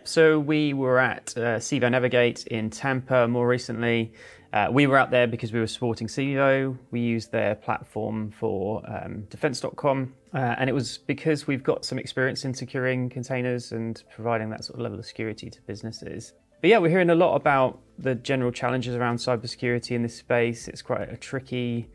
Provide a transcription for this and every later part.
So we were at Civo Navigate in Tampa more recently. We were out there because we were supporting Civo. We used their platform for defense.com. And it was because we've got some experience in securing containers and providing that sort of level of security to businesses. But yeah, we're hearing a lot about the general challenges around cybersecurity in this space. It's quite a tricky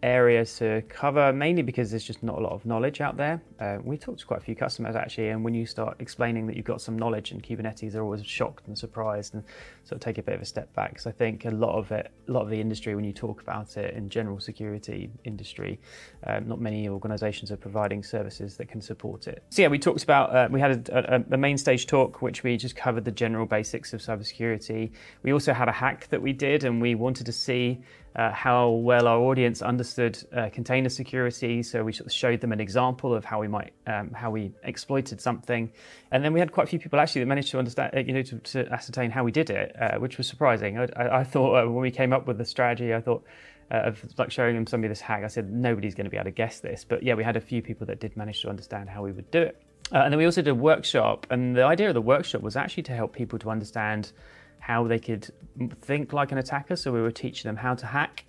area to cover, mainly because there's just not a lot of knowledge out there. We talked to quite a few customers actually, and when you start explaining that you've got some knowledge in Kubernetes, they're always shocked and surprised and sort of take a bit of a step back. Because I think a lot of the industry, when you talk about it in general security industry, not many organizations are providing services that can support it. So yeah, we talked about, we had a main stage talk, which we just covered the general basics of cybersecurity. We also had a hack that we did, and we wanted to see how well our audience understood container security. So we sort of showed them an example of how we exploited something, and then we had quite a few people actually that managed to understand, to ascertain how we did it, which was surprising. I thought when we came up with the strategy, I thought of like showing them somebody this hack. I said nobody's going to be able to guess this, but yeah, we had a few people that did manage to understand how we would do it. And then we also did a workshop, and the idea of the workshop was actually to help people to understand how they could think like an attacker. So we were teaching them how to hack.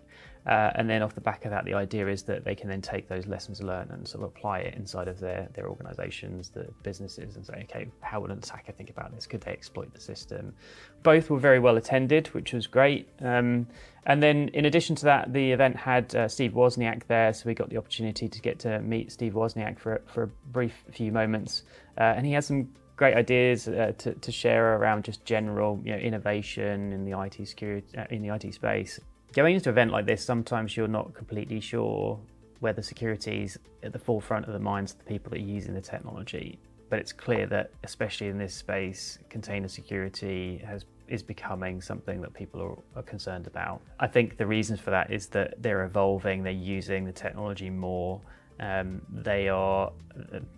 And then off the back of that, the idea is that they can then take those lessons learned and sort of apply it inside of their organizations, the businesses, and say, okay, how would an attacker think about this? Could they exploit the system? Both were very well attended, which was great. And then in addition to that, the event had Steve Wozniak there. So we got the opportunity to get to meet Steve Wozniak for a brief few moments. And he had some great ideas to share around just general innovation in the IT security, in the IT space. Going into an event like this, sometimes you're not completely sure whether security is at the forefront of the minds of the people that are using the technology. But it's clear that, especially in this space, container security is becoming something that people are concerned about. I think the reasons for that is that they're evolving, they're using the technology more.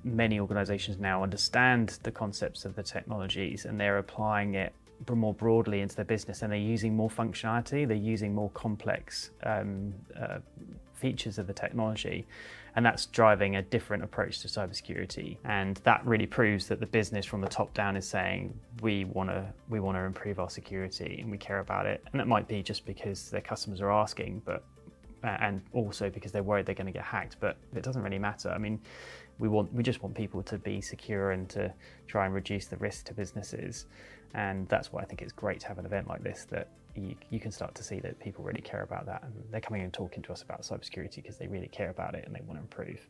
Many organizations now understand the concepts of the technologies, and they're applying it more broadly into their business, and they're using more functionality, they're using more complex features of the technology, and that's driving a different approach to cybersecurity. And that really proves that the business from the top down is saying, we want to improve our security and we care about it. And that might be just because their customers are asking, but and also because they're worried they're going to get hacked, but it doesn't really matter. I mean, we just want people to be secure and to try and reduce the risk to businesses. And that's why I think it's great to have an event like this, that you can start to see that people really care about that, and they're coming and talking to us about cybersecurity because they really care about it and they want to improve.